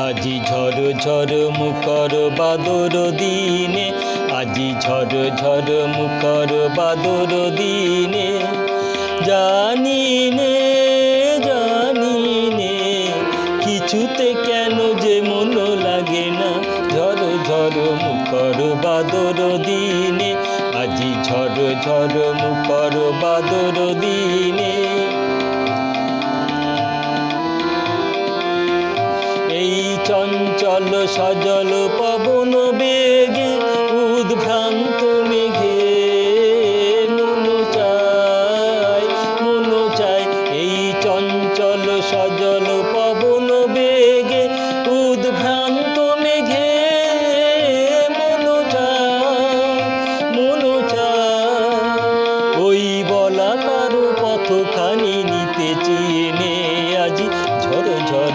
আজি ঝড় ঝড় মুখর বাদর দিনে, আজি ঝড় ঝড় মুখর বাদর দিনে, জানি নে কিছুতে কেন যে মন লাগে না। ঝড় ঝড় মুখর বাদর দিনে, আজি ঝড় ঝড় মুখর বাদর দিনে। চঞ্চল সজল পবন বেগে উদ্ভ্রান্ত